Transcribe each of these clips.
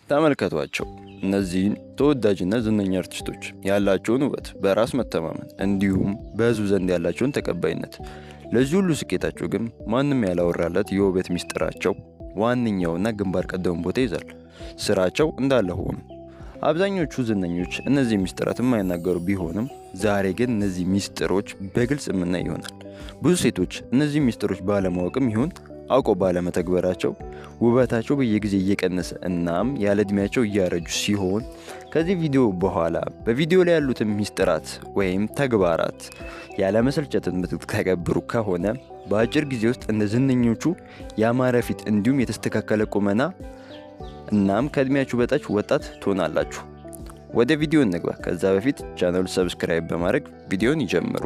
ተመልከቷቸው። እነዚህን ተወዳጅና ዝነኛ አርቲስቶች ያላቸውን ውበት፣ በራስ መተማመን እንዲሁም በህዝብ ዘንድ ያላቸውን ተቀባይነት። ለዚህ ሁሉ ስኬታቸው ግን ማንም ያላወራለት የውበት ሚስጥራቸው ዋነኛውና ግንባር ቀደም ቦታ ይዛል። ስራቸው እንዳለ ሆኖ አብዛኞቹ ዝነኞች እነዚህ ሚስጥራት የማይናገሩ ቢሆንም ዛሬ ግን እነዚህ ሚስጥሮች በግልጽ የምናይ ይሆናል። ብዙ ሴቶች እነዚህ ሚስጥሮች ባለማወቅም ይሁን አውቀው ባለመተግበራቸው ውበታቸው በየጊዜ እየቀነሰ እናም ያለ እድሜያቸው እያረጁ ሲሆን ከዚህ ቪዲዮ በኋላ በቪዲዮ ላይ ያሉትን ሚስጥራት ወይም ተግባራት ያለመሰልቸትን የምትተገብሩ ከሆነ በአጭር ጊዜ ውስጥ እንደ ዝነኞቹ ያማረ ፊት እንዲሁም የተስተካከለ ቁመና እናም ከእድሜያችሁ በታች ወጣት ትሆናላችሁ። ወደ ቪዲዮ እንግባ። ከዛ በፊት ቻናሉ ሰብስክራይብ በማድረግ ቪዲዮን ይጀምሩ።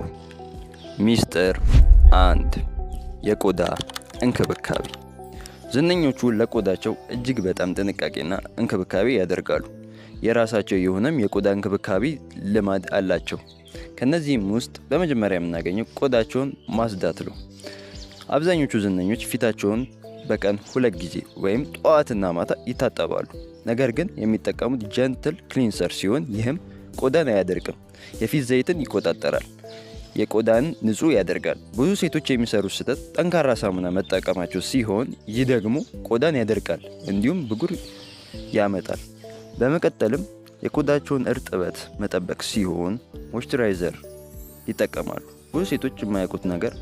ሚስጥር 1 የቆዳ እንክብካቤ። ዝነኞቹ ለቆዳቸው እጅግ በጣም ጥንቃቄና እንክብካቤ ያደርጋሉ። የራሳቸው የሆነም የቆዳ እንክብካቤ ልማድ አላቸው። ከነዚህም ውስጥ በመጀመሪያ የምናገኘው ቆዳቸውን ማጽዳት ነው። አብዛኞቹ ዝነኞች ፊታቸውን በቀን 2 ጊዜ ወይም ጠዋትና ማታ ይታጠባሉ። ነገር ግን የሚጠቀሙት ጀንትል ክሊንሰር ሲሆን ይህም ቆዳን አያደርቅም፣ የፊት ዘይትን ይቆጣጠራል፣ የቆዳን ንጹህ ያደርጋል። ብዙ ሴቶች የሚሰሩት ስህተት ጠንካራ ሳሙና መጠቀማቸው ሲሆን ይህ ደግሞ ቆዳን ያደርቃል እንዲሁም ብጉር ያመጣል። በመቀጠልም የቆዳቸውን እርጥበት መጠበቅ ሲሆን ሞይስቸራይዘር ይጠቀማሉ። ብዙ ሴቶች የማያውቁት ነገር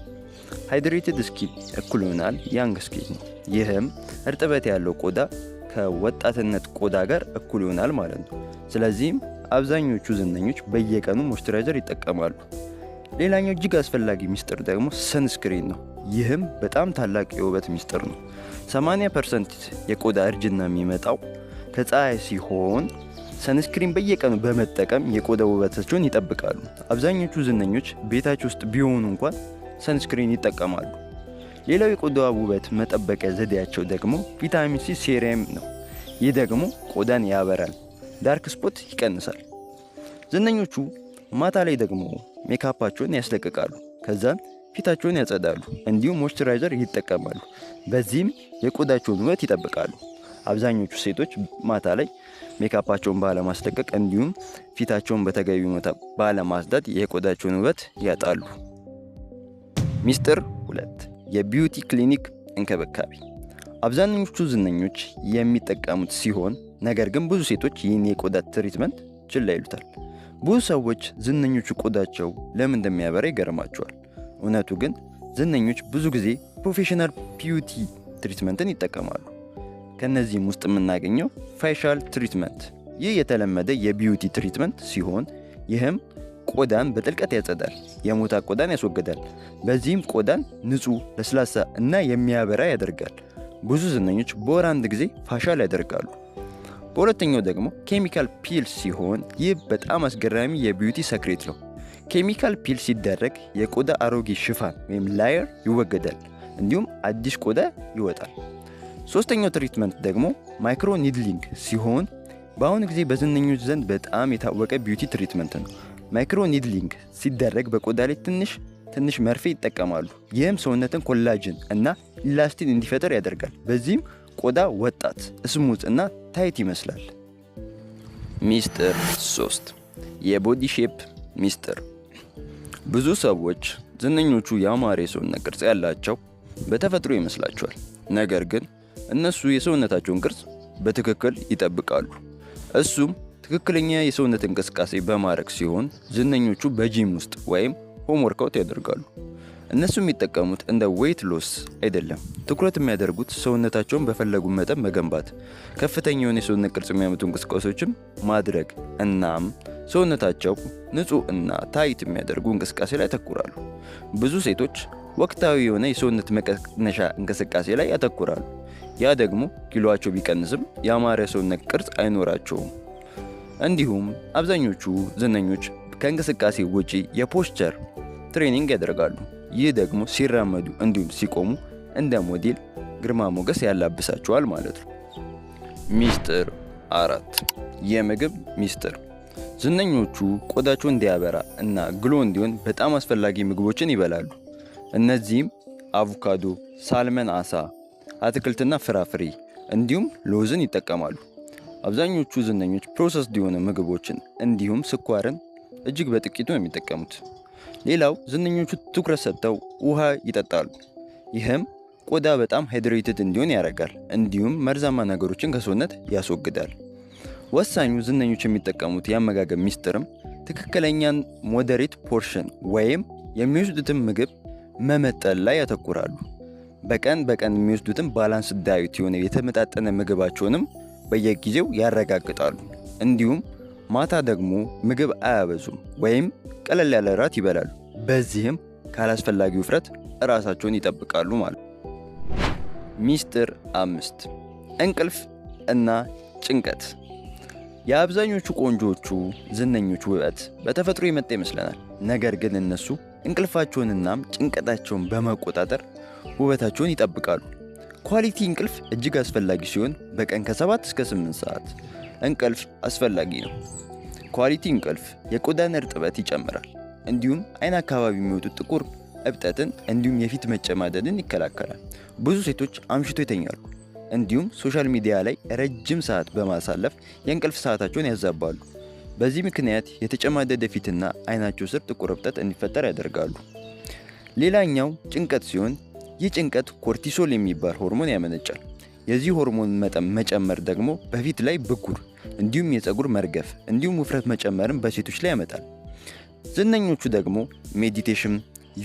ሃይድሬትድ ስኪን እኩል ይሆናል ያንግ ስኪን ነው። ይህም እርጥበት ያለው ቆዳ ከወጣትነት ቆዳ ጋር እኩል ይሆናል ማለት ነው። ስለዚህም አብዛኞቹ ዝነኞች በየቀኑ ሞይስቸራይዘር ይጠቀማሉ። ሌላኛው እጅግ አስፈላጊ ሚስጥር ደግሞ ሰንስክሪን ነው። ይህም በጣም ታላቅ የውበት ሚስጥር ነው። 80% የቆዳ እርጅና የሚመጣው ከፀሐይ ሲሆን ሰንስክሪን በየቀኑ በመጠቀም የቆዳ ውበታቸውን ይጠብቃሉ። አብዛኞቹ ዝነኞች ቤታቸው ውስጥ ቢሆኑ እንኳን ሰንስክሪን ይጠቀማሉ። ሌላው የቆዳ ውበት መጠበቂያ ዘዴያቸው ደግሞ ቪታሚን ሲ ሴረም ነው። ይህ ደግሞ ቆዳን ያበራል፣ ዳርክ ስፖት ይቀንሳል። ዝነኞቹ ማታ ላይ ደግሞ ሜካፓቸውን ያስለቅቃሉ፣ ከዛም ፊታቸውን ያጸዳሉ፣ እንዲሁም ሞይስቸራይዘር ይጠቀማሉ። በዚህም የቆዳቸውን ውበት ይጠብቃሉ። አብዛኞቹ ሴቶች ማታ ላይ ሜካፓቸውን ባለማስለቀቅ እንዲሁም ፊታቸውን በተገቢ ሁኔታ ባለማጽዳት የቆዳቸውን ውበት ያጣሉ። ሚስጥር 2 የቢዩቲ ክሊኒክ እንክብካቤ። አብዛኞቹ ዝነኞች የሚጠቀሙት ሲሆን ነገር ግን ብዙ ሴቶች ይህን የቆዳ ትሪትመንት ችላ ይሉታል። ብዙ ሰዎች ዝነኞቹ ቆዳቸው ለምን እንደሚያበራ ይገርማቸዋል። እውነቱ ግን ዝነኞች ብዙ ጊዜ ፕሮፌሽናል ቢዩቲ ትሪትመንትን ይጠቀማሉ። ከነዚህም ውስጥ የምናገኘው ፋሻል ትሪትመንት። ይህ የተለመደ የቢዩቲ ትሪትመንት ሲሆን ይህም ቆዳን በጥልቀት ያጸዳል፣ የሞታ ቆዳን ያስወግዳል። በዚህም ቆዳን ንጹህ፣ ለስላሳ እና የሚያበራ ያደርጋል። ብዙ ዝነኞች በወር 1 ጊዜ ፋሻል ያደርጋሉ። በሁለተኛው ደግሞ ኬሚካል ፒል ሲሆን ይህ በጣም አስገራሚ የቢዩቲ ሰክሬት ነው። ኬሚካል ፒል ሲደረግ የቆዳ አሮጌ ሽፋን ወይም ላየር ይወገዳል፣ እንዲሁም አዲስ ቆዳ ይወጣል። ሶስተኛው ትሪትመንት ደግሞ ማይክሮ ኒድሊንግ ሲሆን በአሁኑ ጊዜ በዝነኞች ዘንድ በጣም የታወቀ ቢዩቲ ትሪትመንት ነው። ማይክሮ ኒድሊንግ ሲደረግ በቆዳ ላይ ትንሽ መርፌ ይጠቀማሉ። ይህም ሰውነትን ኮላጅን እና ኢላስቲን እንዲፈጠር ያደርጋል። በዚህም ቆዳ ወጣት፣ ስሙዝ እና ታይት ይመስላል። ሚስጥር 3 የቦዲ ሼፕ ሚስጥር። ብዙ ሰዎች ዝነኞቹ ያማረ የሰውነት ቅርጽ ያላቸው በተፈጥሮ ይመስላቸዋል። ነገር ግን እነሱ የሰውነታቸውን ቅርጽ በትክክል ይጠብቃሉ። እሱም ትክክለኛ የሰውነት እንቅስቃሴ በማድረግ ሲሆን ዝነኞቹ በጂም ውስጥ ወይም ሆም ወርክአውት ያደርጋሉ። እነሱ የሚጠቀሙት እንደ ዌይት ሎስ አይደለም። ትኩረት የሚያደርጉት ሰውነታቸውን በፈለጉ መጠን መገንባት፣ ከፍተኛ የሆነ የሰውነት ቅርጽ የሚያመጡ እንቅስቃሴዎችን ማድረግ እናም ሰውነታቸው ንጹህ እና ታይት የሚያደርጉ እንቅስቃሴ ላይ ያተኩራሉ። ብዙ ሴቶች ወቅታዊ የሆነ የሰውነት መቀነሻ እንቅስቃሴ ላይ ያተኩራሉ። ያ ደግሞ ኪሎአቸው ቢቀንስም ያማረ የሰውነት ቅርጽ አይኖራቸውም። እንዲሁም አብዛኞቹ ዝነኞች ከእንቅስቃሴ ውጪ የፖስቸር ትሬኒንግ ያደርጋሉ። ይህ ደግሞ ሲራመዱ እንዲሁም ሲቆሙ እንደ ሞዴል ግርማ ሞገስ ያላብሳቸዋል ማለት ነው። ሚስጥር 4 የምግብ ሚስጥር። ዝነኞቹ ቆዳቸው እንዲያበራ እና ግሎ እንዲሆን በጣም አስፈላጊ ምግቦችን ይበላሉ። እነዚህም አቮካዶ፣ ሳልመን፣ አሳ፣ አትክልትና ፍራፍሬ እንዲሁም ሎዝን ይጠቀማሉ። አብዛኞቹ ዝነኞች ፕሮሰስድ የሆኑ ምግቦችን እንዲሁም ስኳርን እጅግ በጥቂቱ ነው የሚጠቀሙት። ሌላው ዝነኞቹ ትኩረት ሰጥተው ውሃ ይጠጣሉ። ይህም ቆዳ በጣም ሃይድሬትድ እንዲሆን ያደርጋል፣ እንዲሁም መርዛማ ነገሮችን ከሰውነት ያስወግዳል። ወሳኙ ዝነኞች የሚጠቀሙት የአመጋገብ ሚስጥርም ትክክለኛን ሞዴሬት ፖርሽን ወይም የሚወስዱትን ምግብ መመጠን ላይ ያተኩራሉ። በቀን የሚወስዱትን ባላንስ ዳይት የሆነ የተመጣጠነ ምግባቸውንም በየጊዜው ያረጋግጣሉ። እንዲሁም ማታ ደግሞ ምግብ አያበዙም ወይም ቀለል ያለ ራት ይበላሉ። በዚህም ካላስፈላጊ ውፍረት ራሳቸውን ይጠብቃሉ ማለት ነው። ሚስጥር 5 እንቅልፍ እና ጭንቀት። የአብዛኞቹ ቆንጆቹ ዝነኞች ውበት በተፈጥሮ የመጣ ይመስለናል። ነገር ግን እነሱ እንቅልፋቸውንና ጭንቀታቸውን በመቆጣጠር ውበታቸውን ይጠብቃሉ። ኳሊቲ እንቅልፍ እጅግ አስፈላጊ ሲሆን በቀን ከ7 እስከ 8 ሰዓት እንቅልፍ አስፈላጊ ነው። ኳሊቲ እንቅልፍ የቆዳን እርጥበት ይጨምራል፣ እንዲሁም አይን አካባቢ የሚወጡት ጥቁር እብጠትን እንዲሁም የፊት መጨማደድን ይከላከላል። ብዙ ሴቶች አምሽቶ ይተኛሉ፣ እንዲሁም ሶሻል ሚዲያ ላይ ረጅም ሰዓት በማሳለፍ የእንቅልፍ ሰዓታቸውን ያዛባሉ። በዚህ ምክንያት የተጨማደደ ፊትና አይናቸው ስር ጥቁር እብጠት እንዲፈጠር ያደርጋሉ። ሌላኛው ጭንቀት ሲሆን ይህ ጭንቀት ኮርቲሶል የሚባል ሆርሞን ያመነጫል። የዚህ ሆርሞን መጠን መጨመር ደግሞ በፊት ላይ ብጉር እንዲሁም የፀጉር መርገፍ እንዲሁም ውፍረት መጨመርን በሴቶች ላይ ያመጣል። ዝነኞቹ ደግሞ ሜዲቴሽን፣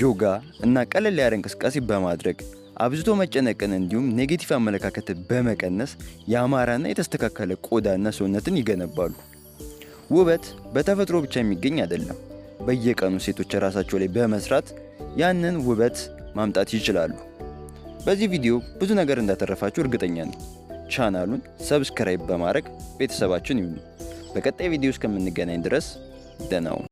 ዮጋ እና ቀለል ያለ እንቅስቃሴ በማድረግ አብዝቶ መጨነቅን እንዲሁም ኔጌቲቭ አመለካከትን በመቀነስ ያማረና የተስተካከለ ቆዳና ሰውነትን ይገነባሉ። ውበት በተፈጥሮ ብቻ የሚገኝ አይደለም። በየቀኑ ሴቶች ራሳቸው ላይ በመስራት ያንን ውበት ማምጣት ይችላሉ። በዚህ ቪዲዮ ብዙ ነገር እንዳተረፋችሁ እርግጠኛ ነኝ። ቻናሉን ሰብስክራይብ በማድረግ ቤተሰባችን ይሁኑ። በቀጣይ ቪዲዮ እስከምንገናኝ ድረስ ደህና ሁኑ።